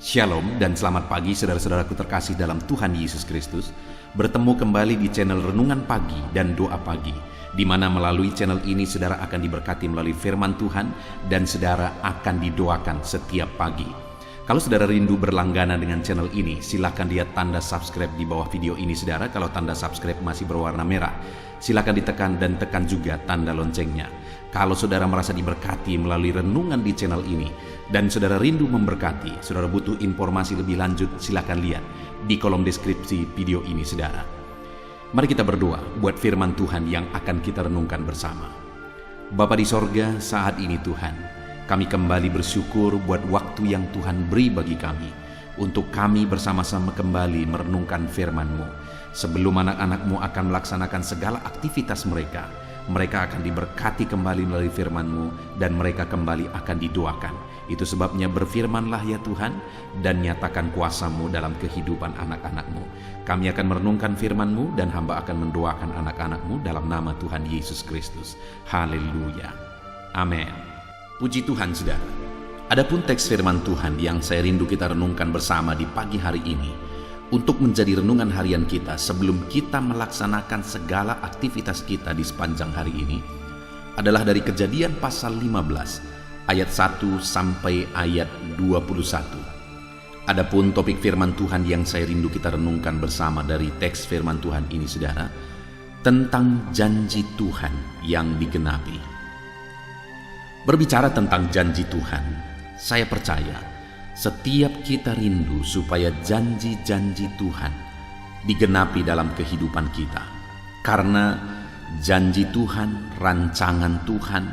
Shalom dan selamat pagi saudara-saudaraku terkasih dalam Tuhan Yesus Kristus. Bertemu kembali di channel Renungan Pagi dan Doa Pagi, di mana melalui channel ini saudara akan diberkati melalui firman Tuhan dan saudara akan didoakan setiap pagi. Kalau saudara rindu berlangganan dengan channel ini, silakan lihat tanda subscribe di bawah video ini saudara. Kalau tanda subscribe masih berwarna merah, silakan ditekan dan tekan juga tanda loncengnya. Kalau saudara merasa diberkati melalui renungan di channel ini dan saudara rindu memberkati, saudara butuh informasi lebih lanjut, silakan lihat di kolom deskripsi video ini saudara. Mari kita berdoa buat firman Tuhan yang akan kita renungkan bersama. Bapa di sorga, saat ini Tuhan, kami kembali bersyukur buat waktu yang Tuhan beri bagi kami untuk kami bersama-sama kembali merenungkan firman-Mu. Sebelum anak-anak-Mu akan melaksanakan segala aktivitas mereka akan diberkati kembali melalui firman-Mu dan mereka kembali akan didoakan. Itu sebabnya berfirmanlah ya Tuhan dan nyatakan kuasa-Mu dalam kehidupan anak-anak-Mu. Kami akan merenungkan firman-Mu dan hamba akan mendoakan anak-anak-Mu dalam nama Tuhan Yesus Kristus. Haleluya. Amin. Puji Tuhan saudara. Adapun teks firman Tuhan yang saya rindu kita renungkan bersama di pagi hari ini untuk menjadi renungan harian kita sebelum kita melaksanakan segala aktivitas kita di sepanjang hari ini adalah dari Kejadian pasal 15 ayat 1 sampai ayat 21. Adapun topik firman Tuhan yang saya rindu kita renungkan bersama dari teks firman Tuhan ini saudara, tentang janji Tuhan yang digenapi. Berbicara tentang janji Tuhan, saya percaya setiap kita rindu supaya janji-janji Tuhan digenapi dalam kehidupan kita. Karena janji Tuhan, rancangan Tuhan,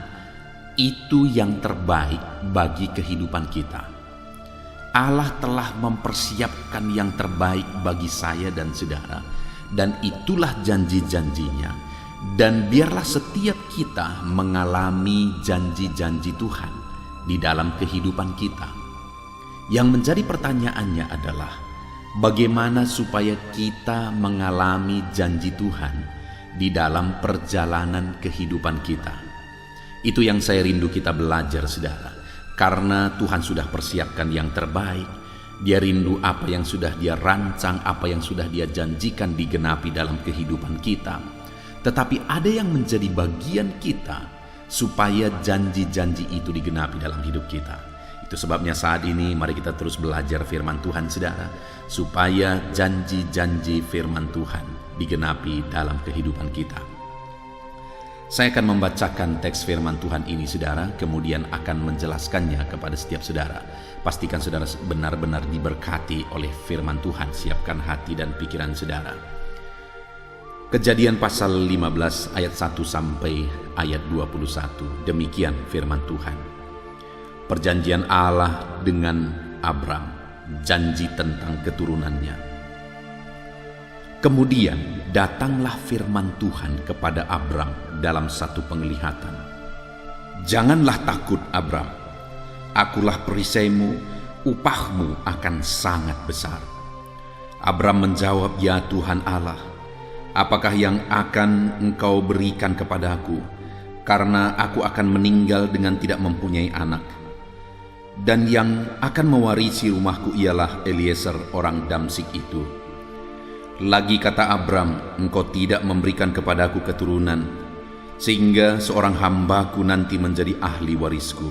itu yang terbaik bagi kehidupan kita. Allah telah mempersiapkan yang terbaik bagi saya dan saudara, dan itulah janji-janjinya. Dan biarlah setiap kita mengalami janji-janji Tuhan di dalam kehidupan kita. Yang menjadi pertanyaannya adalah bagaimana supaya kita mengalami janji Tuhan di dalam perjalanan kehidupan kita. Itu yang saya rindu kita belajar saudara. Karena Tuhan sudah persiapkan yang terbaik. Dia rindu apa yang sudah Dia rancang, apa yang sudah Dia janjikan digenapi dalam kehidupan kita. Tetapi ada yang menjadi bagian kita supaya janji-janji itu digenapi dalam hidup kita. Itu sebabnya saat ini mari kita terus belajar firman Tuhan saudara, supaya janji-janji firman Tuhan digenapi dalam kehidupan kita. Saya akan membacakan teks firman Tuhan ini saudara, kemudian akan menjelaskannya kepada setiap saudara. Pastikan saudara benar-benar diberkati oleh firman Tuhan. Siapkan hati dan pikiran saudara. Kejadian pasal 15 ayat 1 sampai ayat 21. Demikian firman Tuhan. Perjanjian Allah dengan Abram, janji tentang keturunannya. Kemudian datanglah firman Tuhan kepada Abram dalam satu penglihatan. Janganlah takut Abram, akulah perisaimu, upahmu akan sangat besar. Abram menjawab, ya Tuhan Allah, apakah yang akan Engkau berikan kepadaku, karena aku akan meninggal dengan tidak mempunyai anak. Dan yang akan mewarisi rumahku ialah Eliezer orang Damsik itu. Lagi kata Abram, Engkau tidak memberikan kepadaku keturunan, sehingga seorang hambaku nanti menjadi ahli warisku.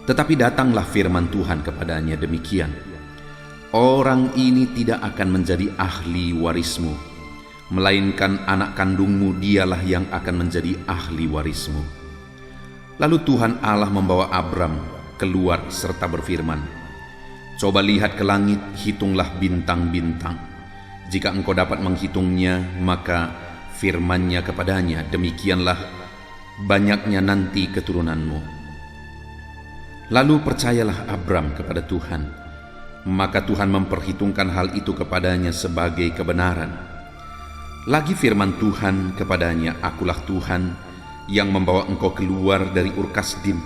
Tetapi datanglah firman Tuhan kepadanya demikian, orang ini tidak akan menjadi ahli warismu, melainkan anak kandungmu dialah yang akan menjadi ahli warismu. Lalu Tuhan Allah membawa Abram keluar serta berfirman, coba lihat ke langit, hitunglah bintang-bintang. Jika engkau dapat menghitungnya, maka firman-Nya kepadanya, demikianlah banyaknya nanti keturunanmu. Lalu percayalah Abram kepada Tuhan, maka Tuhan memperhitungkan hal itu kepadanya sebagai kebenaran. Lagi firman Tuhan kepadanya, akulah Tuhan yang membawa engkau keluar dari Ur Kasdim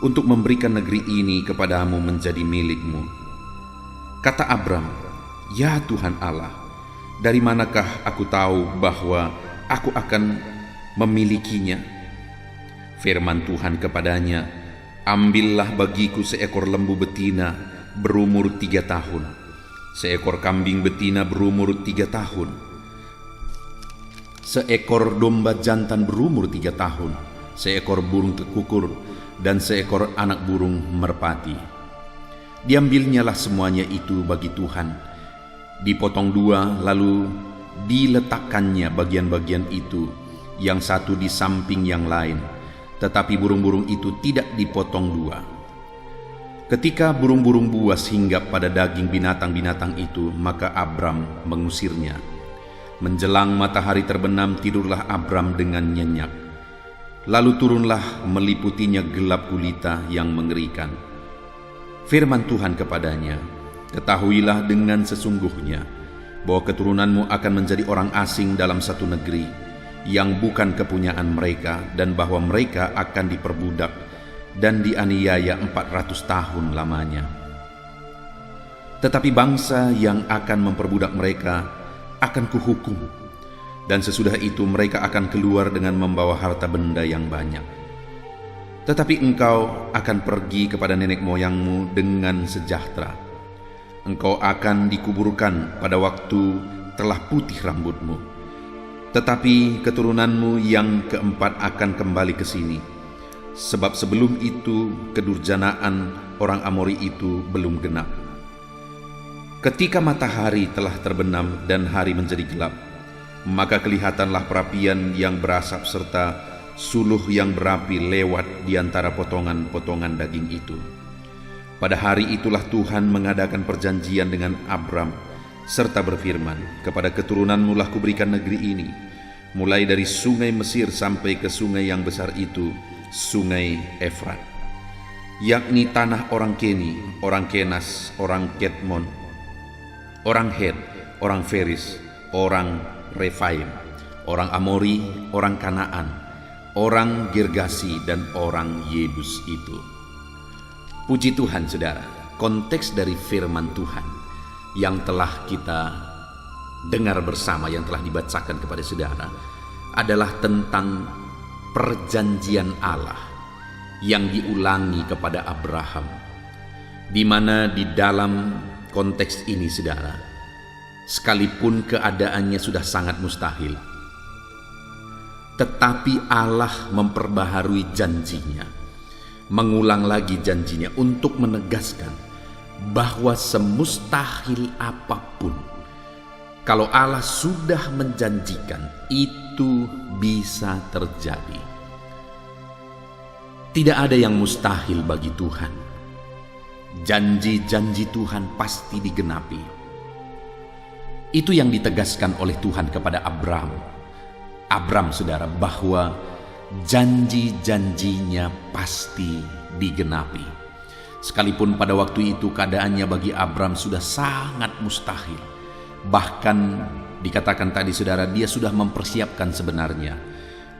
untuk memberikan negeri ini kepadamu menjadi milikmu. Kata Abram, ya Tuhan Allah, dari manakah aku tahu bahwa aku akan memilikinya? Firman Tuhan kepadanya, ambillah bagiku seekor lembu betina berumur 3 tahun, seekor kambing betina berumur 3 tahun, seekor domba jantan berumur 3 tahun, seekor burung tekukur, dan seekor anak burung merpati. Diambilnyalah semuanya itu bagi Tuhan, dipotong 2, lalu diletakkannya bagian-bagian itu, yang satu di samping yang lain, tetapi burung-burung itu tidak dipotong 2. Ketika burung-burung buas hinggap pada daging binatang-binatang itu, maka Abram mengusirnya. Menjelang matahari terbenam, tidurlah Abram dengan nyenyak. Lalu turunlah meliputinya gelap gulita yang mengerikan. Firman Tuhan kepadanya, "Ketahuilah dengan sesungguhnya bahwa keturunanmu akan menjadi orang asing dalam satu negeri yang bukan kepunyaan mereka, dan bahwa mereka akan diperbudak dan dianiaya 400 tahun lamanya. Tetapi bangsa yang akan memperbudak mereka akan kuhukum, dan sesudah itu mereka akan keluar dengan membawa harta benda yang banyak. Tetapi engkau akan pergi kepada nenek moyangmu dengan sejahtera. Engkau akan dikuburkan pada waktu telah putih rambutmu. Tetapi keturunanmu yang keempat akan kembali ke sini, sebab sebelum itu kedurjanaan orang Amori itu belum genap." Ketika matahari telah terbenam dan hari menjadi gelap, maka kelihatanlah perapian yang berasap serta suluh yang berapi lewat di antara potongan-potongan daging itu. Pada hari itulah Tuhan mengadakan perjanjian dengan Abram, serta berfirman, "Kepada keturunanmu lah kuberikan negeri ini, mulai dari sungai Mesir sampai ke sungai yang besar itu, sungai Efrat, yakni tanah orang Keni, orang Kenas, orang Ketmon, orang Het, orang Feris, orang Refaim, orang Amori, orang Kanaan, orang Girgasi, dan orang Yebus itu." Puji Tuhan, saudara. Konteks dari firman Tuhan yang telah kita dengar bersama, yang telah dibacakan kepada saudara, adalah tentang perjanjian Allah yang diulangi kepada Abraham, di mana di dalam konteks ini, saudara, sekalipun keadaannya sudah sangat mustahil, tetapi Allah memperbaharui janjinya, mengulang lagi janjinya untuk menegaskan bahwa semustahil apapun, kalau Allah sudah menjanjikan, itu bisa terjadi. Tidak ada yang mustahil bagi Tuhan. Janji-janji Tuhan pasti digenapi. Itu yang ditegaskan oleh Tuhan kepada Abram, saudara, bahwa janji-janjinya pasti digenapi. Sekalipun pada waktu itu keadaannya bagi Abram sudah sangat mustahil. Bahkan dikatakan tadi, saudara, dia sudah mempersiapkan sebenarnya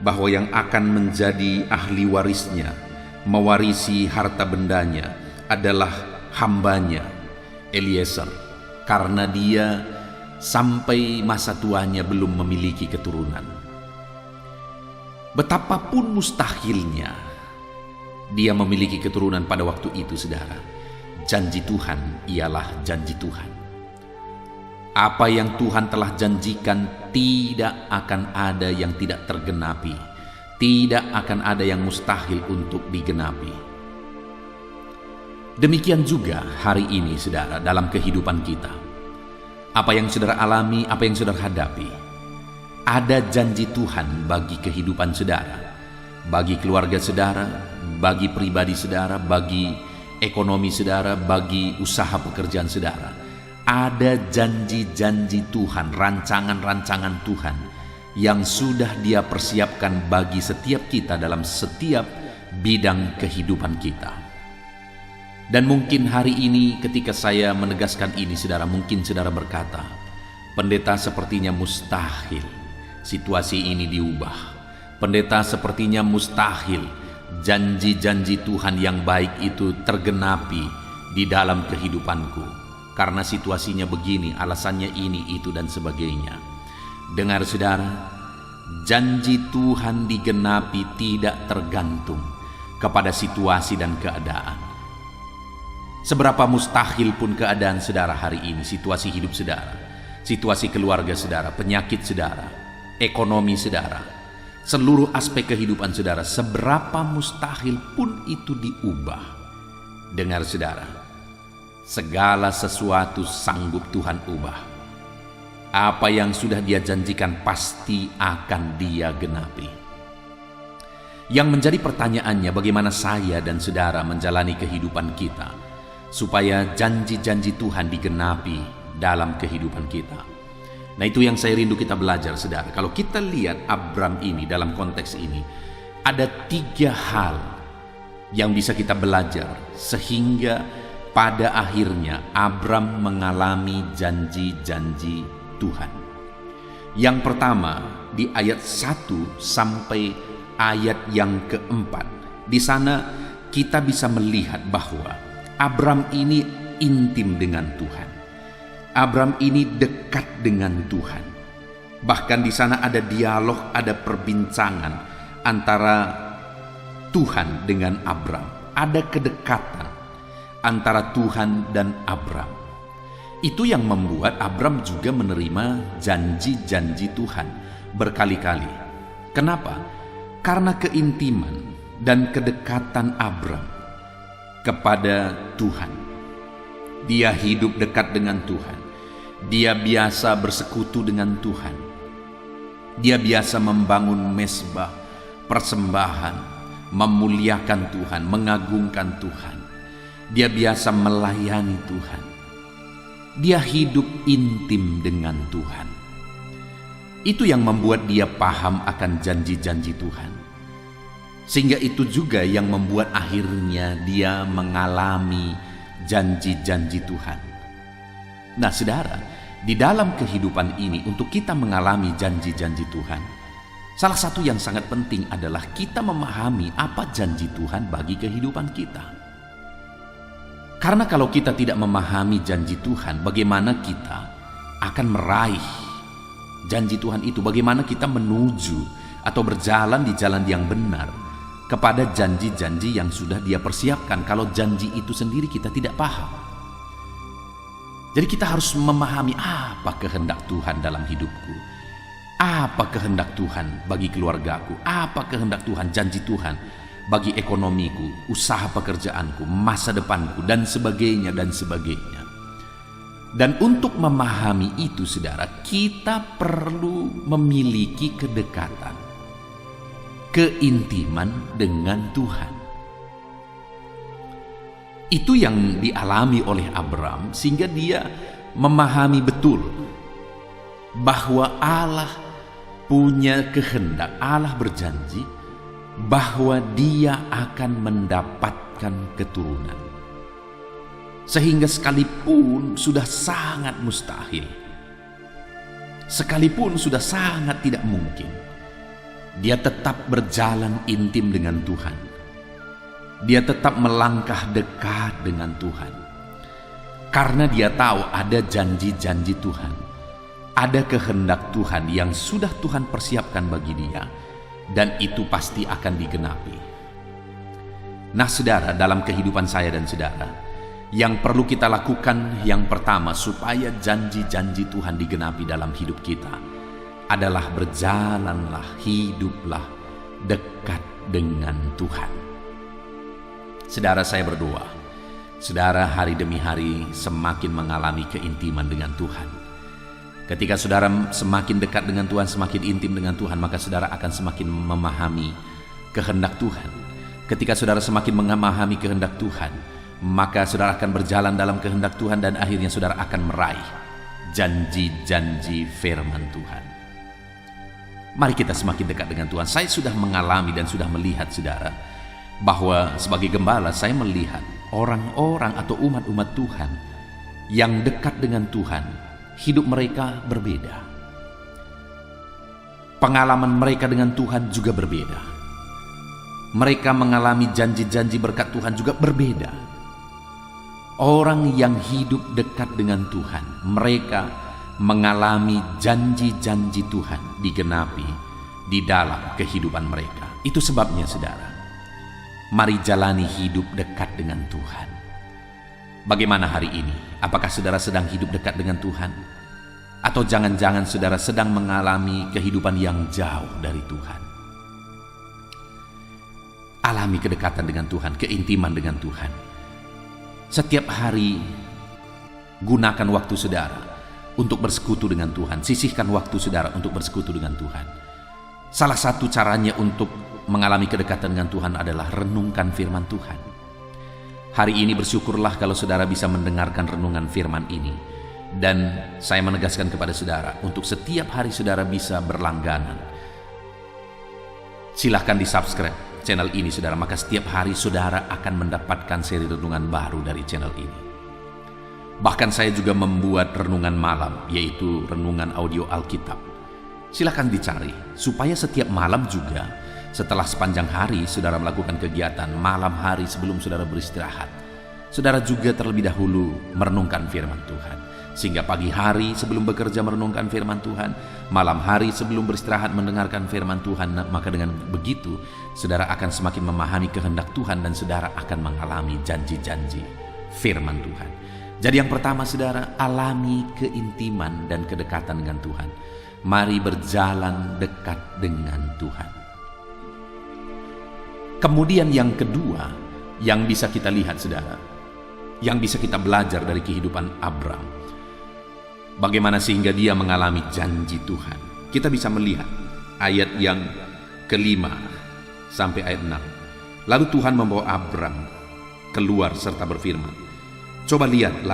bahwa yang akan menjadi ahli warisnya, mewarisi harta bendanya, adalah hambanya Eliezer, karena dia sampai masa tuanya belum memiliki keturunan. Betapapun mustahilnya dia memiliki keturunan pada waktu itu, saudara, janji Tuhan ialah janji Tuhan. Apa yang Tuhan telah janjikan tidak akan ada yang tidak tergenapi, tidak akan ada yang mustahil untuk digenapi. Demikian juga hari ini, saudara, dalam kehidupan kita. Apa yang saudara alami, apa yang saudara hadapi, ada janji Tuhan bagi kehidupan saudara, bagi keluarga saudara, bagi pribadi saudara, bagi ekonomi saudara, bagi usaha pekerjaan saudara. Ada janji-janji Tuhan, rancangan-rancangan Tuhan yang sudah Dia persiapkan bagi setiap kita dalam setiap bidang kehidupan kita. Dan mungkin hari ini ketika saya menegaskan ini, saudara, mungkin saudara berkata, "Pendeta, sepertinya mustahil situasi ini diubah. Pendeta, sepertinya mustahil janji-janji Tuhan yang baik itu tergenapi di dalam kehidupanku. Karena situasinya begini, alasannya ini, itu, dan sebagainya." Dengar, saudara, janji Tuhan digenapi tidak tergantung kepada situasi dan keadaan. Seberapa mustahil pun keadaan saudara hari ini, situasi hidup saudara, situasi keluarga saudara, penyakit saudara, ekonomi saudara, seluruh aspek kehidupan saudara, seberapa mustahil pun itu diubah. Dengar saudara, segala sesuatu sanggup Tuhan ubah. Apa yang sudah Dia janjikan pasti akan Dia genapi. Yang menjadi pertanyaannya, bagaimana saya dan saudara menjalani kehidupan kita supaya janji-janji Tuhan digenapi dalam kehidupan kita. Nah, itu yang saya rindu kita belajar, saudara. Kalau kita lihat Abram ini dalam konteks ini, ada 3 hal yang bisa kita belajar sehingga pada akhirnya Abram mengalami janji-janji Tuhan. Yang pertama, di ayat 1 sampai ayat yang keempat. Di sana kita bisa melihat bahwa Abram ini intim dengan Tuhan. Abram ini dekat dengan Tuhan. Bahkan di sana ada dialog, ada perbincangan antara Tuhan dengan Abram. Ada kedekatan antara Tuhan dan Abram. Itu yang membuat Abram juga menerima janji-janji Tuhan berkali-kali. Kenapa? Karena keintiman dan kedekatan Abram kepada Tuhan. Dia hidup dekat dengan Tuhan. Dia biasa bersekutu dengan Tuhan. Dia biasa membangun mezbah, persembahan, memuliakan Tuhan, mengagungkan Tuhan. Dia biasa melayani Tuhan. Dia hidup intim dengan Tuhan. Itu yang membuat dia paham akan janji-janji Tuhan. Sehingga itu juga yang membuat akhirnya dia mengalami janji-janji Tuhan. Nah, saudara, di dalam kehidupan ini untuk kita mengalami janji-janji Tuhan, salah satu yang sangat penting adalah kita memahami apa janji Tuhan bagi kehidupan kita. Karena kalau kita tidak memahami janji Tuhan, bagaimana kita akan meraih janji Tuhan itu? Bagaimana kita menuju atau berjalan di jalan yang benar kepada janji-janji yang sudah Dia persiapkan kalau janji itu sendiri kita tidak paham. Jadi kita harus memahami apa kehendak Tuhan dalam hidupku, apa kehendak Tuhan bagi keluargaku, apa kehendak Tuhan, janji Tuhan bagi ekonomiku, usaha pekerjaanku, masa depanku, dan sebagainya dan sebagainya. Dan untuk memahami itu, saudara, kita perlu memiliki kedekatan, keintiman dengan Tuhan. Itu yang dialami oleh Abram sehingga dia memahami betul bahwa Allah punya kehendak, Allah berjanji bahwa dia akan mendapatkan keturunan. Sehingga sekalipun sudah sangat mustahil, sekalipun sudah sangat tidak mungkin, dia tetap berjalan intim dengan Tuhan. Dia tetap melangkah dekat dengan Tuhan. Karena dia tahu ada janji-janji Tuhan. Ada kehendak Tuhan yang sudah Tuhan persiapkan bagi dia. Dan itu pasti akan digenapi. Nah, saudara, dalam kehidupan saya dan saudara, yang perlu kita lakukan yang pertama supaya janji-janji Tuhan digenapi dalam hidup kita adalah berjalanlah, hiduplah dekat dengan Tuhan. Saudara, saya berdoa, saudara hari demi hari semakin mengalami keintiman dengan Tuhan. Ketika saudara semakin dekat dengan Tuhan, semakin intim dengan Tuhan, maka saudara akan semakin memahami kehendak Tuhan. Ketika saudara semakin memahami kehendak Tuhan, maka saudara akan berjalan dalam kehendak Tuhan dan akhirnya saudara akan meraih janji-janji firman Tuhan. Mari kita semakin dekat dengan Tuhan. Saya sudah mengalami dan sudah melihat, saudara, bahwa sebagai gembala saya melihat orang-orang atau umat-umat Tuhan yang dekat dengan Tuhan, hidup mereka berbeda. Pengalaman mereka dengan Tuhan juga berbeda. Mereka mengalami janji-janji berkat Tuhan juga berbeda. Orang yang hidup dekat dengan Tuhan, mereka mengalami janji-janji Tuhan digenapi di dalam kehidupan mereka. Itu sebabnya, saudara, mari jalani hidup dekat dengan Tuhan. Bagaimana hari ini? Apakah saudara sedang hidup dekat dengan Tuhan? Atau jangan-jangan saudara sedang mengalami kehidupan yang jauh dari Tuhan? Alami kedekatan dengan Tuhan, keintiman dengan Tuhan. Setiap hari gunakan waktu saudara untuk bersekutu dengan Tuhan. Sisihkan waktu saudara untuk bersekutu dengan Tuhan. Salah satu caranya untuk mengalami kedekatan dengan Tuhan adalah renungkan firman Tuhan. Hari ini bersyukurlah kalau saudara bisa mendengarkan renungan firman ini. Dan saya menegaskan kepada saudara, untuk setiap hari saudara bisa berlangganan. Silahkan di-subscribe channel ini saudara, maka setiap hari saudara akan mendapatkan seri renungan baru dari channel ini. Bahkan saya juga membuat renungan malam, yaitu renungan audio Alkitab. Silahkan dicari, supaya setiap malam juga, setelah sepanjang hari saudara melakukan kegiatan, malam hari sebelum saudara beristirahat, saudara juga terlebih dahulu merenungkan firman Tuhan. Sehingga pagi hari sebelum bekerja merenungkan firman Tuhan, malam hari sebelum beristirahat mendengarkan firman Tuhan. Maka dengan begitu, saudara akan semakin memahami kehendak Tuhan dan saudara akan mengalami janji-janji firman Tuhan. Jadi yang pertama saudara, alami keintiman dan kedekatan dengan Tuhan. Mari berjalan dekat dengan Tuhan. Kemudian yang kedua yang bisa kita lihat saudara, yang bisa kita belajar dari kehidupan Abram, bagaimana sehingga dia mengalami janji Tuhan. Kita bisa melihat ayat yang ke-5 sampai ayat 6. Lalu Tuhan membawa Abram keluar serta berfirman, coba lihat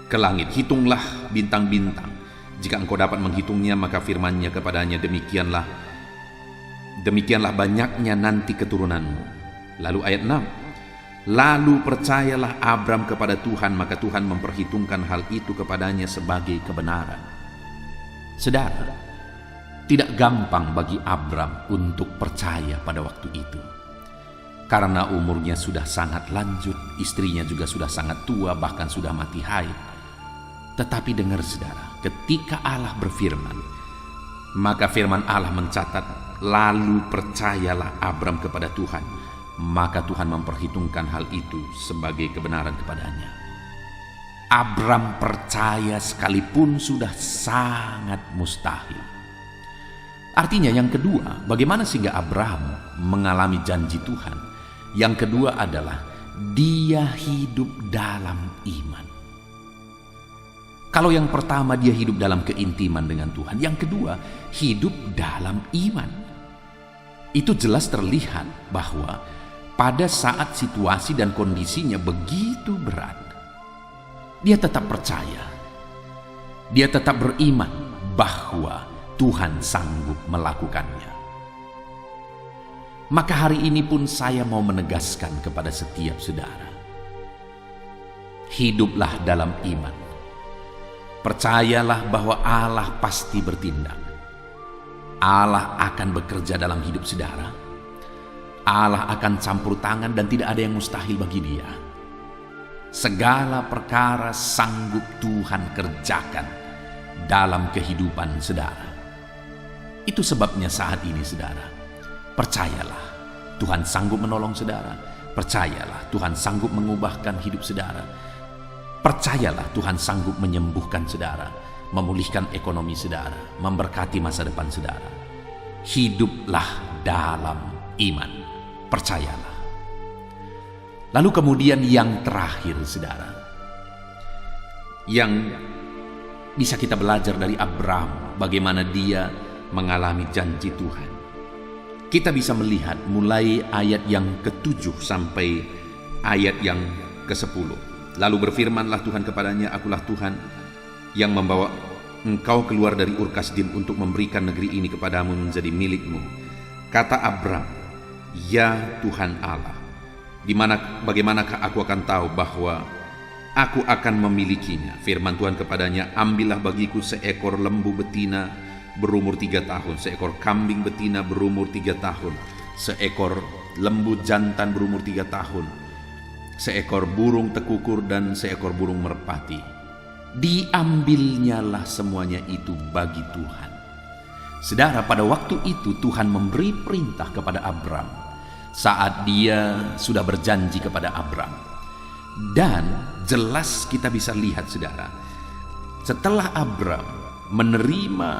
ke langit, hitunglah bintang-bintang. Jika engkau dapat menghitungnya, maka firman-Nya kepadanya, demikianlah banyaknya nanti keturunanmu. Lalu ayat 6, lalu percayalah Abram kepada Tuhan, maka Tuhan memperhitungkan hal itu kepadanya sebagai kebenaran. Saudara, tidak gampang bagi Abram untuk percaya pada waktu itu. Karena umurnya sudah sangat lanjut, istrinya juga sudah sangat tua, bahkan sudah mati haid. Tetapi dengar saudara, ketika Allah berfirman, maka firman Allah mencatat, lalu percayalah Abram kepada Tuhan, maka Tuhan memperhitungkan hal itu sebagai kebenaran kepadanya. Abram percaya sekalipun sudah sangat mustahil. Artinya yang kedua, bagaimana sehingga Abram mengalami janji Tuhan? Yang kedua adalah dia hidup dalam iman. Kalau yang pertama dia hidup dalam keintiman dengan Tuhan, yang kedua hidup dalam iman. Itu jelas terlihat bahwa pada saat situasi dan kondisinya begitu berat, dia tetap percaya, dia tetap beriman bahwa Tuhan sanggup melakukannya. Maka hari ini pun saya mau menegaskan kepada setiap saudara, hiduplah dalam iman. Percayalah bahwa Allah pasti bertindak. Allah akan bekerja dalam hidup saudara. Allah akan campur tangan dan tidak ada yang mustahil bagi Dia. Segala perkara sanggup Tuhan kerjakan dalam kehidupan saudara. Itu sebabnya saat ini saudara, percayalah Tuhan sanggup menolong saudara. Percayalah Tuhan sanggup mengubahkan hidup saudara. Percayalah Tuhan sanggup menyembuhkan saudara, memulihkan ekonomi saudara, memberkati masa depan saudara. Hiduplah dalam iman, percayalah. Lalu kemudian yang terakhir saudara, yang bisa kita belajar dari Abram, bagaimana dia mengalami janji Tuhan. Kita bisa melihat mulai ayat yang ke-7 sampai ayat yang ke-10. Lalu berfirmanlah Tuhan kepadanya, akulah Tuhan yang membawa engkau keluar dari Ur Kasdim untuk memberikan negeri ini kepadamu menjadi milikmu. Kata Abram, ya Tuhan Allah, bagaimanakah aku akan tahu bahwa aku akan memilikinya? Firman Tuhan kepadanya, ambillah bagiku seekor lembu betina berumur 3 tahun, seekor kambing betina berumur 3 tahun, seekor lembu jantan berumur 3 tahun, seekor burung tekukur dan seekor burung merpati. Diambilnyalah semuanya itu bagi Tuhan. Saudara, pada waktu itu Tuhan memberi perintah kepada Abram saat dia sudah berjanji kepada Abram. Dan jelas kita bisa lihat saudara, setelah Abram menerima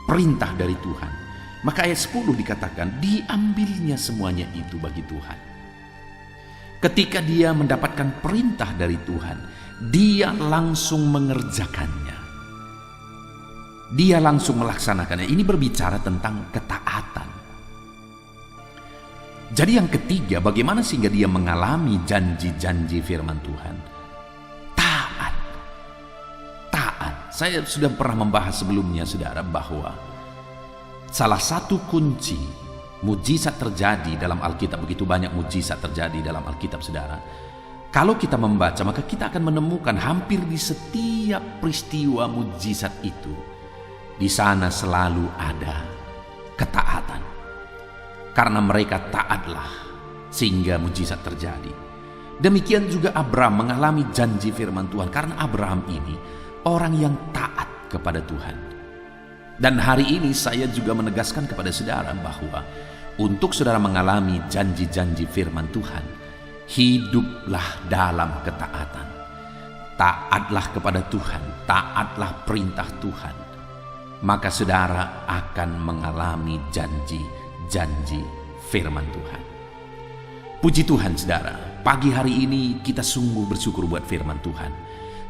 perintah dari Tuhan, maka ayat 10 dikatakan diambilnya semuanya itu bagi Tuhan. Ketika dia mendapatkan perintah dari Tuhan, dia langsung mengerjakannya. Dia langsung melaksanakannya. Ini berbicara tentang ketaatan. Jadi yang ketiga, bagaimana sehingga dia mengalami janji-janji firman Tuhan? Taat. Taat. Saya sudah pernah membahas sebelumnya saudara bahwa salah satu kunci mujizat terjadi dalam Alkitab, begitu banyak mujizat terjadi dalam Alkitab saudara. Kalau kita membaca, maka kita akan menemukan hampir di setiap peristiwa mujizat itu, di sana selalu ada ketaatan. Karena mereka taatlah sehingga mujizat terjadi. Demikian juga Abraham mengalami janji firman Tuhan, karena Abraham ini orang yang taat kepada Tuhan. Dan hari ini saya juga menegaskan kepada saudara bahwa untuk saudara mengalami janji-janji firman Tuhan, hiduplah dalam ketaatan. Taatlah kepada Tuhan, taatlah perintah Tuhan. Maka saudara akan mengalami janji firman Tuhan. Puji Tuhan saudara, pagi hari ini kita sungguh bersyukur buat firman Tuhan.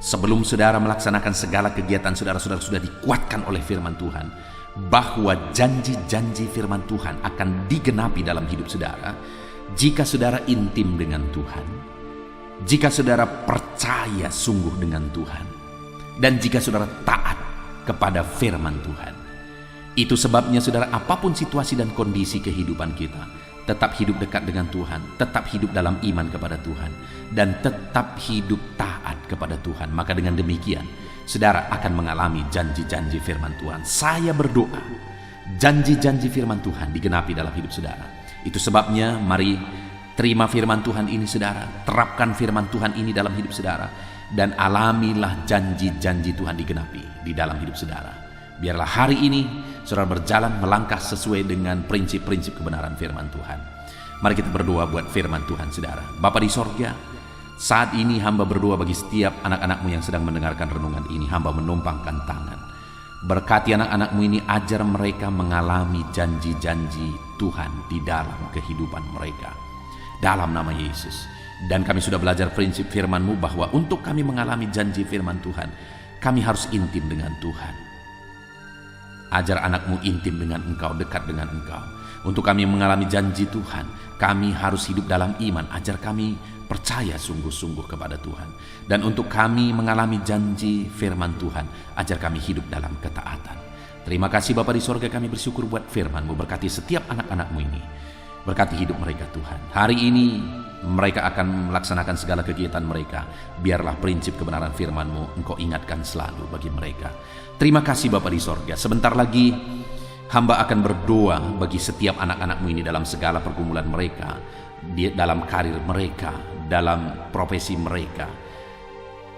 Sebelum saudara melaksanakan segala kegiatan, saudara-saudara sudah dikuatkan oleh firman Tuhan bahwa janji-janji firman Tuhan akan digenapi dalam hidup saudara jika saudara intim dengan Tuhan, jika saudara percaya sungguh dengan Tuhan, dan jika saudara taat kepada firman Tuhan. Itu sebabnya saudara, apapun situasi dan kondisi kehidupan kita, tetap hidup dekat dengan Tuhan, tetap hidup dalam iman kepada Tuhan, dan tetap hidup taat kepada Tuhan. Maka dengan demikian saudara akan mengalami janji-janji firman Tuhan. Saya berdoa janji-janji firman Tuhan digenapi dalam hidup saudara. Itu sebabnya mari terima firman Tuhan ini saudara, terapkan firman Tuhan ini dalam hidup saudara, dan alamilah janji-janji Tuhan digenapi di dalam hidup saudara. Biarlah hari ini saudara berjalan melangkah sesuai dengan prinsip-prinsip kebenaran firman Tuhan. Mari kita berdoa buat firman Tuhan saudara. Bapa di sorga, saat ini hamba berdoa bagi setiap anak-anakmu yang sedang mendengarkan renungan ini. Hamba menumpangkan tangan. Berkati anak-anakmu ini, ajar mereka mengalami janji-janji Tuhan di dalam kehidupan mereka, dalam nama Yesus. Dan kami sudah belajar prinsip firman-Mu bahwa untuk kami mengalami janji firman Tuhan, kami harus intim dengan Tuhan. Ajar anakmu intim dengan Engkau, dekat dengan Engkau. Untuk kami mengalami janji Tuhan, kami harus hidup dalam iman. Ajar kami percaya sungguh-sungguh kepada Tuhan. Dan untuk kami mengalami janji firman Tuhan, ajar kami hidup dalam ketaatan. Terima kasih Bapa di sorga, kami bersyukur buat firman-Mu. Berkati setiap anak-anak-Mu ini. Berkati hidup mereka Tuhan. Hari ini mereka akan melaksanakan segala kegiatan mereka. Biarlah prinsip kebenaran firman-Mu Engkau ingatkan selalu bagi mereka. Terima kasih Bapa di sorga. Sebentar lagi hamba akan berdoa bagi setiap anak-anak-Mu ini dalam segala pergumulan mereka, dalam karir mereka, dalam profesi mereka.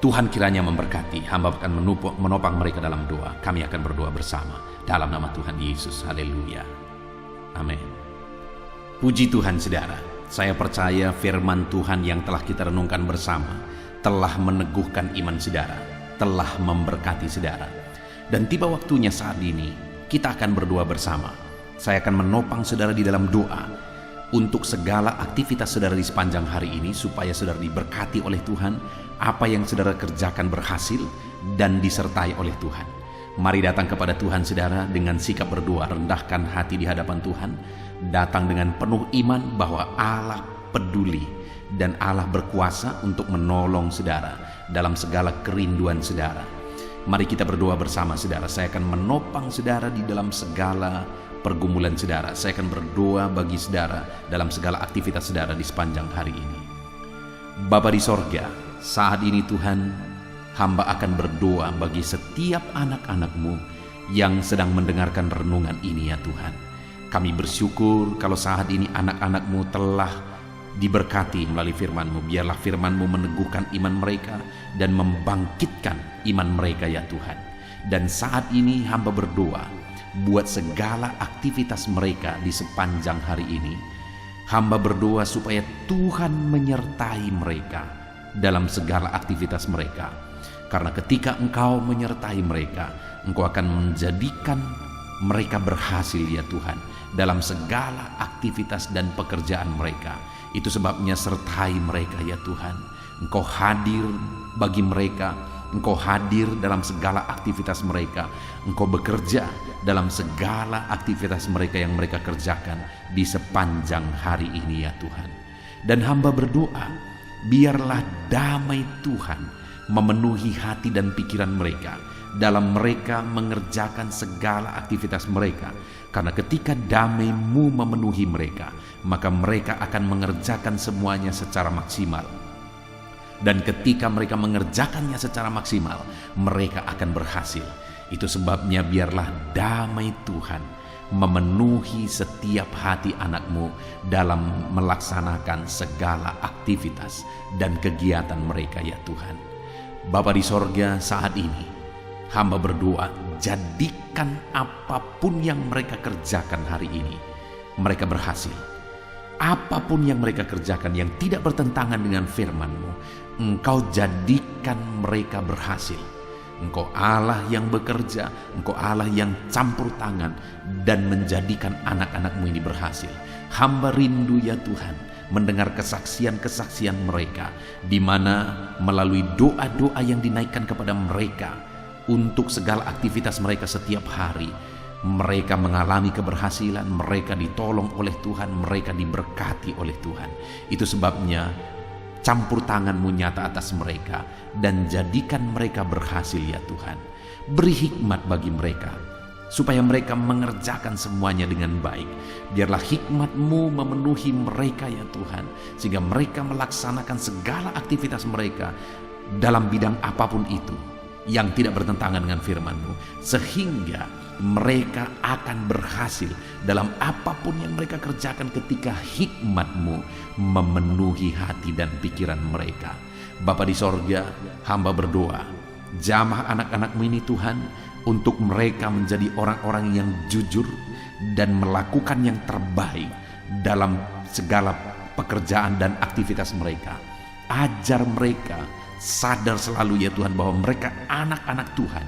Tuhan kiranya memberkati. Hamba akan menopang mereka dalam doa. Kami akan berdoa bersama dalam nama Tuhan Yesus. Haleluya. Amin. Puji Tuhan saudara. Saya percaya firman Tuhan yang telah kita renungkan bersama telah meneguhkan iman saudara, telah memberkati saudara. Dan tiba waktunya saat ini kita akan berdoa bersama. Saya akan menopang saudara di dalam doa untuk segala aktivitas saudara di sepanjang hari ini, supaya saudara diberkati oleh Tuhan, apa yang saudara kerjakan berhasil dan disertai oleh Tuhan. Mari datang kepada Tuhan saudara dengan sikap berdoa, rendahkan hati di hadapan Tuhan, datang dengan penuh iman bahwa Allah peduli dan Allah berkuasa untuk menolong saudara dalam segala kerinduan saudara. Mari kita berdoa bersama saudara. Saya akan menopang saudara di dalam segala pergumulan saudara. Saya akan berdoa bagi saudara dalam segala aktivitas saudara di sepanjang hari ini. Bapa di sorga, saat ini Tuhan, hamba akan berdoa bagi setiap anak-anak-Mu yang sedang mendengarkan renungan ini ya Tuhan. Kami bersyukur kalau saat ini anak-anak-Mu telah diberkati melalui firman-Mu. Biarlah firman-Mu meneguhkan iman mereka dan membangkitkan iman mereka ya Tuhan. Dan saat ini hamba berdoa buat segala aktivitas mereka di sepanjang hari ini. Hamba berdoa supaya Tuhan menyertai mereka dalam segala aktivitas mereka. Karena ketika Engkau menyertai mereka, Engkau akan menjadikan mereka berhasil ya Tuhan dalam segala aktivitas dan pekerjaan mereka. Itu sebabnya sertai mereka ya Tuhan. Engkau hadir bagi mereka, Engkau hadir dalam segala aktivitas mereka. Engkau bekerja dalam segala aktivitas mereka yang mereka kerjakan di sepanjang hari ini ya Tuhan. Dan hamba berdoa, biarlah damai Tuhan memenuhi hati dan pikiran mereka dalam mereka mengerjakan segala aktivitas mereka. Karena ketika damai-Mu memenuhi mereka, maka mereka akan mengerjakan semuanya secara maksimal. Dan ketika mereka mengerjakannya secara maksimal, mereka akan berhasil. Itu sebabnya biarlah damai Tuhan memenuhi setiap hati anak-Mu dalam melaksanakan segala aktivitas dan kegiatan mereka ya Tuhan. Bapa di sorga, saat ini hamba berdoa, jadikan apapun yang mereka kerjakan hari ini, mereka berhasil. Apapun yang mereka kerjakan yang tidak bertentangan dengan firman-Mu, Engkau jadikan mereka berhasil. Engkau Allah yang bekerja, Engkau Allah yang campur tangan dan menjadikan anak-anak-Mu ini berhasil. Hamba rindu ya Tuhan mendengar kesaksian-kesaksian mereka, di mana melalui doa-doa yang dinaikkan kepada mereka untuk segala aktivitas mereka setiap hari, mereka mengalami keberhasilan, mereka ditolong oleh Tuhan, mereka diberkati oleh Tuhan. Itu sebabnya campur tangan-Mu nyata atas mereka dan jadikan mereka berhasil ya Tuhan. Beri hikmat bagi mereka supaya mereka mengerjakan semuanya dengan baik. Biarlah hikmat-Mu memenuhi mereka ya Tuhan, sehingga mereka melaksanakan segala aktivitas mereka dalam bidang apapun itu yang tidak bertentangan dengan firman-Mu, sehingga mereka akan berhasil dalam apapun yang mereka kerjakan ketika hikmat-Mu memenuhi hati dan pikiran mereka. Bapa di sorga, hamba berdoa, jamah anak-anak-Mu ini Tuhan, untuk mereka menjadi orang-orang yang jujur dan melakukan yang terbaik dalam segala pekerjaan dan aktivitas mereka. Ajar mereka sadar selalu ya Tuhan bahwa mereka anak-anak Tuhan,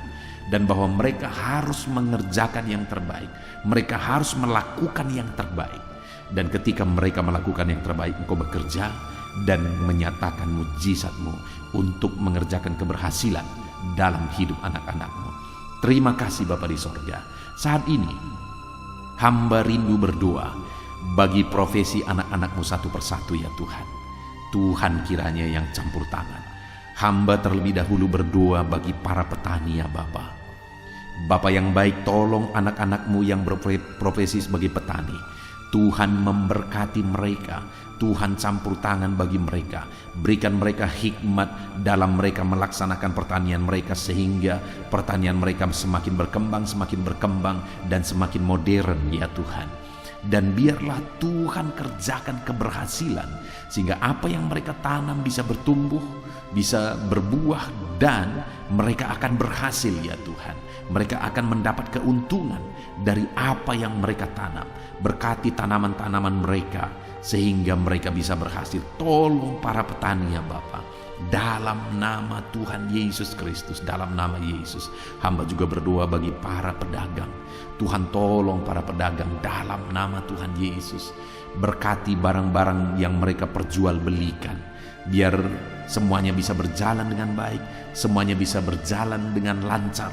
dan bahwa mereka harus mengerjakan yang terbaik, mereka harus melakukan yang terbaik. Dan ketika mereka melakukan yang terbaik, Engkau bekerja dan menyatakan mujizat-Mu untuk mengerjakan keberhasilan dalam hidup anak-anak-Mu. Terima kasih Bapa di sorga. Saat ini hamba rindu berdoa bagi profesi anak-anak-Mu satu persatu ya Tuhan. Tuhan kiranya yang campur tangan. Hamba terlebih dahulu berdoa bagi para petani ya Bapa. Bapa yang baik, tolong anak-anak-Mu yang berprofesi sebagai petani. Tuhan memberkati mereka, Tuhan campur tangan bagi mereka. Berikan mereka hikmat dalam mereka melaksanakan pertanian mereka, sehingga pertanian mereka semakin berkembang dan semakin modern ya Tuhan. Dan biarlah Tuhan kerjakan keberhasilan, sehingga apa yang mereka tanam bisa bertumbuh, bisa berbuah, dan mereka akan berhasil ya Tuhan. Mereka akan mendapat keuntungan dari apa yang mereka tanam. Berkati tanaman-tanaman mereka sehingga mereka bisa berhasil. Tolong para petani ya Bapa, dalam nama Tuhan Yesus Kristus, dalam nama Yesus. Hamba juga berdoa bagi para pedagang. Tuhan tolong para pedagang dalam nama Tuhan Yesus. Berkati barang-barang yang mereka perjualbelikan, biar semuanya bisa berjalan dengan baik, semuanya bisa berjalan dengan lancar,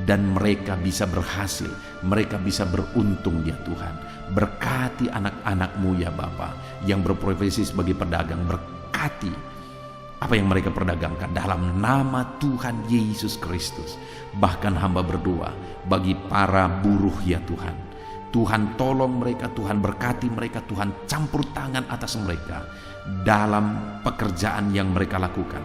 dan mereka bisa berhasil, mereka bisa beruntung ya Tuhan. Berkati anak-anak-Mu ya Bapa yang berprofesi sebagai pedagang, berkati apa yang mereka perdagangkan dalam nama Tuhan Yesus Kristus. Bahkan hamba berdoa bagi para buruh ya Tuhan. Tuhan tolong mereka, Tuhan berkati mereka, Tuhan campur tangan atas mereka dalam pekerjaan yang mereka lakukan,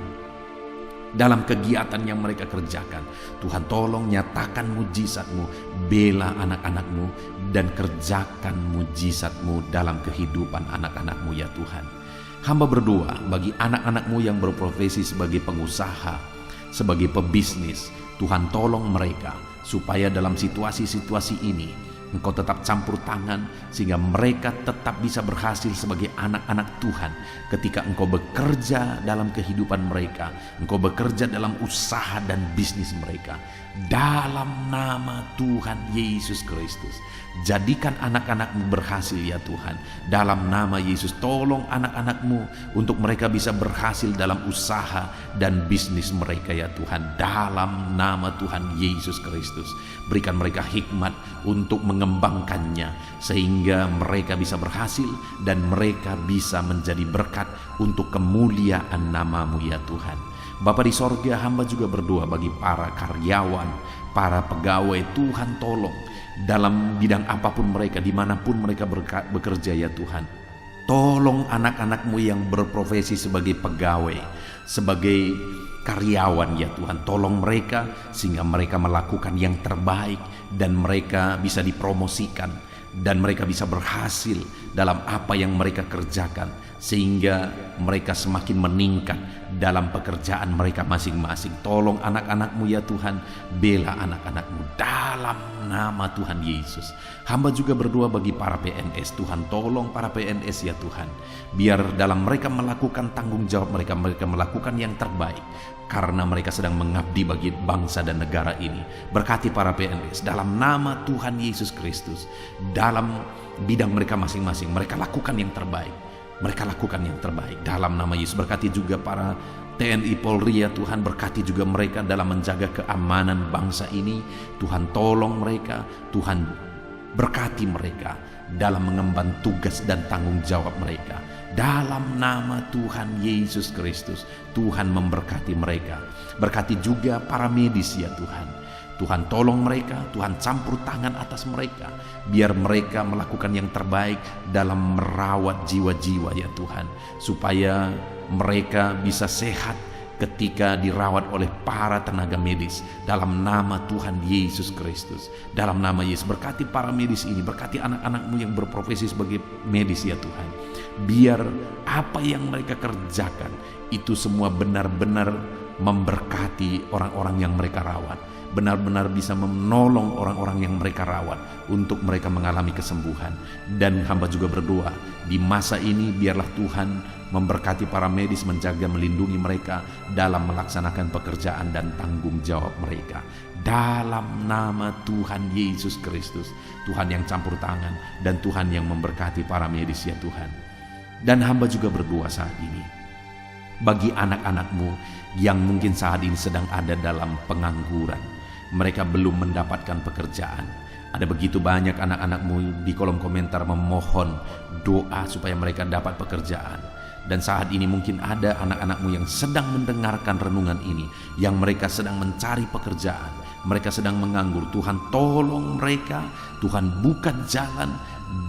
dalam kegiatan yang mereka kerjakan. Tuhan tolong nyatakan mujizat-Mu, bela anak-anak-Mu, dan kerjakan mujizat-Mu dalam kehidupan anak-anak-Mu ya Tuhan. Hamba berdoa bagi anak-anak-Mu yang berprofesi sebagai pengusaha, sebagai pebisnis. Tuhan tolong mereka supaya dalam situasi-situasi ini Engkau tetap campur tangan sehingga mereka tetap bisa berhasil sebagai anak-anak Tuhan. Ketika Engkau bekerja dalam kehidupan mereka, Engkau bekerja dalam usaha dan bisnis mereka, dalam nama Tuhan Yesus Kristus, jadikan anak-anak-Mu berhasil ya Tuhan. Dalam nama Yesus, tolong anak-anak-Mu untuk mereka bisa berhasil dalam usaha dan bisnis mereka ya Tuhan. Dalam nama Tuhan Yesus Kristus, berikan mereka hikmat untuk mengembangkannya sehingga mereka bisa berhasil dan mereka bisa menjadi berkat untuk kemuliaan nama-Mu ya Tuhan. Bapa di sorga, hamba juga berdoa bagi para karyawan, para pegawai. Tuhan tolong dalam bidang apapun mereka, dimanapun mereka bekerja ya Tuhan. Tolong anak-anak-Mu yang berprofesi sebagai pegawai, sebagai karyawan ya Tuhan. Tolong mereka sehingga mereka melakukan yang terbaik dan mereka bisa dipromosikan dan mereka bisa berhasil dalam apa yang mereka kerjakan, sehingga mereka semakin meningkat dalam pekerjaan mereka masing-masing. Tolong anak-anak-Mu ya Tuhan, bela anak-anak-Mu dalam nama Tuhan Yesus. Hamba juga berdoa bagi para PNS. Tuhan tolong para PNS ya Tuhan, biar dalam mereka melakukan tanggung jawab mereka melakukan yang terbaik, karena mereka sedang mengabdi bagi bangsa dan negara ini. Berkati para PNS dalam nama Tuhan Yesus Kristus. Dalam bidang mereka masing-masing, mereka lakukan yang terbaik. Mereka lakukan yang terbaik dalam nama Yesus. Berkati juga para TNI Polri ya Tuhan, berkati juga mereka dalam menjaga keamanan bangsa ini. Tuhan tolong mereka, Tuhan berkati mereka dalam mengemban tugas dan tanggung jawab mereka. Dalam nama Tuhan Yesus Kristus, Tuhan memberkati mereka. Berkati juga para medis ya Tuhan. Tuhan tolong mereka, Tuhan campur tangan atas mereka, biar mereka melakukan yang terbaik dalam merawat jiwa-jiwa ya Tuhan, supaya mereka bisa sehat ketika dirawat oleh para tenaga medis. Dalam nama Tuhan Yesus Kristus, dalam nama Yesus, berkati para medis ini, berkati anak-anak-Mu yang berprofesi sebagai medis ya Tuhan. Biar apa yang mereka kerjakan itu semua benar-benar memberkati orang-orang yang mereka rawat, benar-benar bisa menolong orang-orang yang mereka rawat untuk mereka mengalami kesembuhan. Dan hamba juga berdoa di masa ini, biarlah Tuhan memberkati para medis, menjaga, melindungi mereka dalam melaksanakan pekerjaan dan tanggung jawab mereka. Dalam nama Tuhan Yesus Kristus, Tuhan yang campur tangan dan Tuhan yang memberkati para medis ya Tuhan. Dan hamba juga berdoa saat ini bagi anak-anak-Mu yang mungkin saat ini sedang ada dalam pengangguran. Mereka belum mendapatkan pekerjaan. Ada begitu banyak anak-anak-Mu di kolom komentar memohon doa supaya mereka dapat pekerjaan. Dan saat ini mungkin ada anak-anak-Mu yang sedang mendengarkan renungan ini, yang mereka sedang mencari pekerjaan, mereka sedang menganggur. Tuhan tolong mereka, Tuhan buka jalan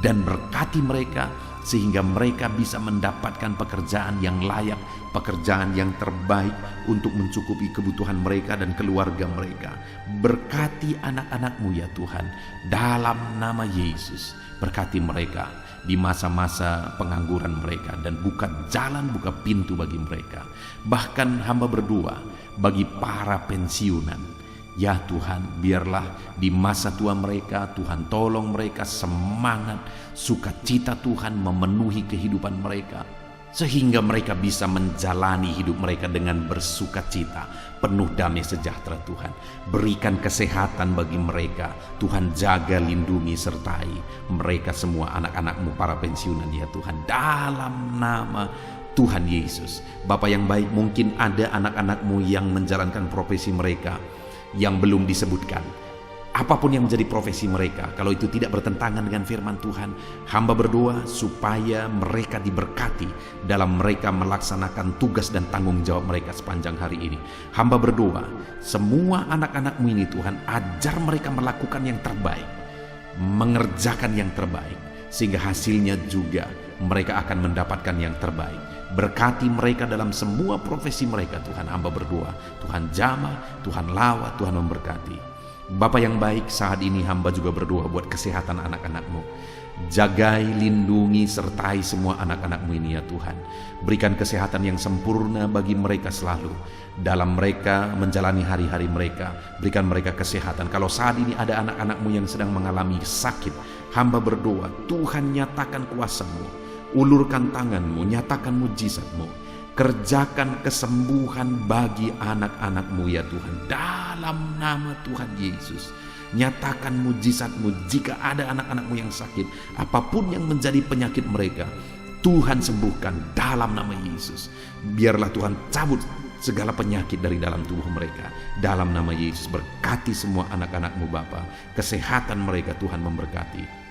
dan berkati mereka sehingga mereka bisa mendapatkan pekerjaan yang layak, pekerjaan yang terbaik untuk mencukupi kebutuhan mereka dan keluarga mereka. Berkati anak-anak-Mu ya Tuhan, dalam nama Yesus. Berkati mereka di masa-masa pengangguran mereka dan buka jalan, buka pintu bagi mereka. Bahkan hamba berdoa bagi para pensiunan. Ya Tuhan, biarlah di masa tua mereka, Tuhan tolong mereka semangat, sukacita Tuhan memenuhi kehidupan mereka, sehingga mereka bisa menjalani hidup mereka dengan bersukacita, penuh damai sejahtera Tuhan. Berikan kesehatan bagi mereka, Tuhan jaga, lindungi, sertai mereka semua anak-anak-Mu para pensiunan ya Tuhan, dalam nama Tuhan Yesus. Bapa yang baik, mungkin ada anak-anak-Mu yang menjalankan profesi mereka yang belum disebutkan. Apapun yang menjadi profesi mereka, kalau itu tidak bertentangan dengan firman Tuhan, hamba berdoa supaya mereka diberkati dalam mereka melaksanakan tugas dan tanggung jawab mereka sepanjang hari ini. Hamba berdoa, semua anak-anak-Mu ini Tuhan, ajar mereka melakukan yang terbaik, mengerjakan yang terbaik, sehingga hasilnya juga mereka akan mendapatkan yang terbaik. Berkati mereka dalam semua profesi mereka Tuhan. Hamba berdoa, Tuhan jamah, Tuhan lawat, Tuhan memberkati. Bapa yang baik, saat ini hamba juga berdoa buat kesehatan anak-anak-Mu. Jagai, lindungi, sertai semua anak-anak-Mu ini ya Tuhan. Berikan kesehatan yang sempurna bagi mereka selalu. Dalam mereka menjalani hari-hari mereka, berikan mereka kesehatan. Kalau saat ini ada anak-anak-Mu yang sedang mengalami sakit, hamba berdoa, Tuhan nyatakan kuasa-Mu. Ulurkan tangan-Mu, nyatakan mujizat-Mu. Kerjakan kesembuhan bagi anak-anak-Mu ya Tuhan. Dalam nama Tuhan Yesus. Nyatakan mujizat-Mu jika ada anak-anak-Mu yang sakit, apapun yang menjadi penyakit mereka, Tuhan sembuhkan dalam nama Yesus. Biarlah Tuhan cabut segala penyakit dari dalam tubuh mereka. Dalam nama Yesus, berkati semua anak-anak-Mu Bapa. Kesehatan mereka Tuhan memberkati.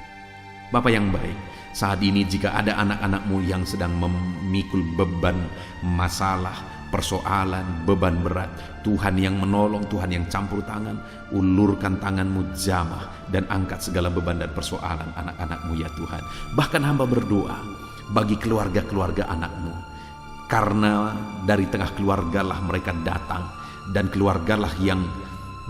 Bapa yang baik, saat ini jika ada anak-anak-Mu yang sedang memikul beban, masalah, persoalan, beban berat, Tuhan yang menolong, Tuhan yang campur tangan, ulurkan tangan-Mu jamah dan angkat segala beban dan persoalan anak-anak-Mu ya Tuhan. Bahkan hamba berdoa bagi keluarga-keluarga anak-Mu, karena dari tengah keluargalah mereka datang, dan keluargalah yang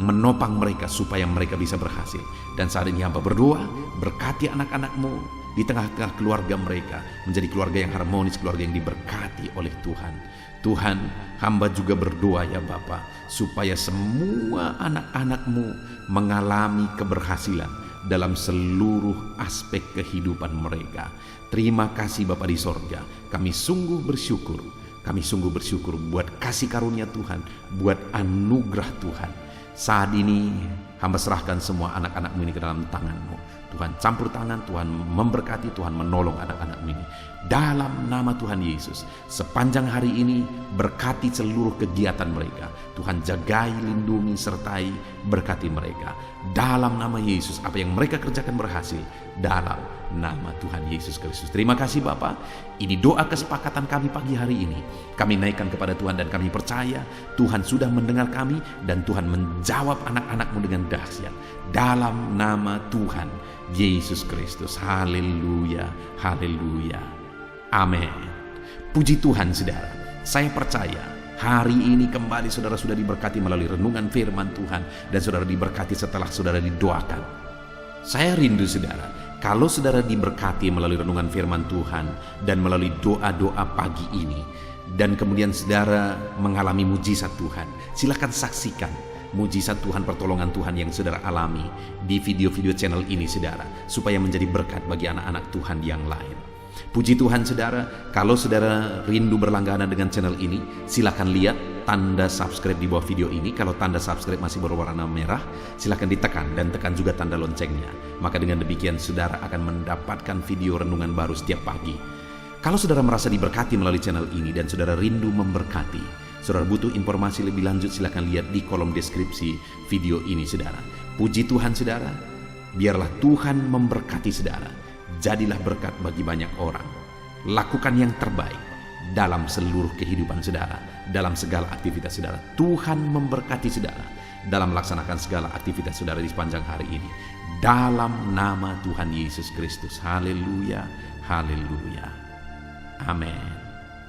menopang mereka supaya mereka bisa berhasil. Dan saat ini hamba berdoa, berkati anak-anak-Mu di tengah-tengah keluarga mereka, menjadi keluarga yang harmonis, keluarga yang diberkati oleh Tuhan. Tuhan, hamba juga berdoa ya Bapa, supaya semua anak-anak-Mu mengalami keberhasilan dalam seluruh aspek kehidupan mereka. Terima kasih Bapa di sorga, kami sungguh bersyukur. Kami sungguh bersyukur buat kasih karunia Tuhan, buat anugerah Tuhan. Saat ini hamba serahkan semua anak-anak-Mu ini ke dalam tangan-Mu. Tuhan campur tangan, Tuhan memberkati, Tuhan menolong anak-anak-Mu ini. Dalam nama Tuhan Yesus, sepanjang hari ini berkati seluruh kegiatan mereka. Tuhan jagai, lindungi, sertai, berkati mereka. Dalam nama Yesus, apa yang mereka kerjakan berhasil. Dalam nama Tuhan Yesus Kristus. Terima kasih Bapa. Ini doa kesepakatan kami pagi hari ini. Kami naikkan kepada Tuhan dan kami percaya Tuhan sudah mendengar kami dan Tuhan menjawab anak-anak-Mu dengan dahsyat. Dalam nama Tuhan Yesus Kristus. Haleluya, haleluya. Amin. Puji Tuhan saudara. Saya percaya hari ini kembali saudara sudah diberkati melalui renungan firman Tuhan, dan saudara diberkati setelah saudara didoakan. Saya rindu saudara, kalau saudara diberkati melalui renungan firman Tuhan dan melalui doa-doa pagi ini, dan kemudian saudara mengalami mujizat Tuhan, silakan saksikan mujizat Tuhan, pertolongan Tuhan yang saudara alami di video-video channel ini saudara, supaya menjadi berkat bagi anak-anak Tuhan yang lain. Puji Tuhan saudara, kalau saudara rindu berlangganan dengan channel ini, silakan lihat tanda subscribe di bawah video ini. Kalau tanda subscribe masih berwarna merah, silakan ditekan dan tekan juga tanda loncengnya. Maka dengan demikian saudara akan mendapatkan video renungan baru setiap pagi. Kalau saudara merasa diberkati melalui channel ini dan saudara rindu memberkati, saudara butuh informasi lebih lanjut, silakan lihat di kolom deskripsi video ini saudara. Puji Tuhan saudara, biarlah Tuhan memberkati saudara. Jadilah berkat bagi banyak orang. Lakukan yang terbaik dalam seluruh kehidupan saudara, dalam segala aktivitas saudara. Tuhan memberkati saudara dalam melaksanakan segala aktivitas saudara di sepanjang hari ini. Dalam nama Tuhan Yesus Kristus. Haleluya, haleluya. Amin.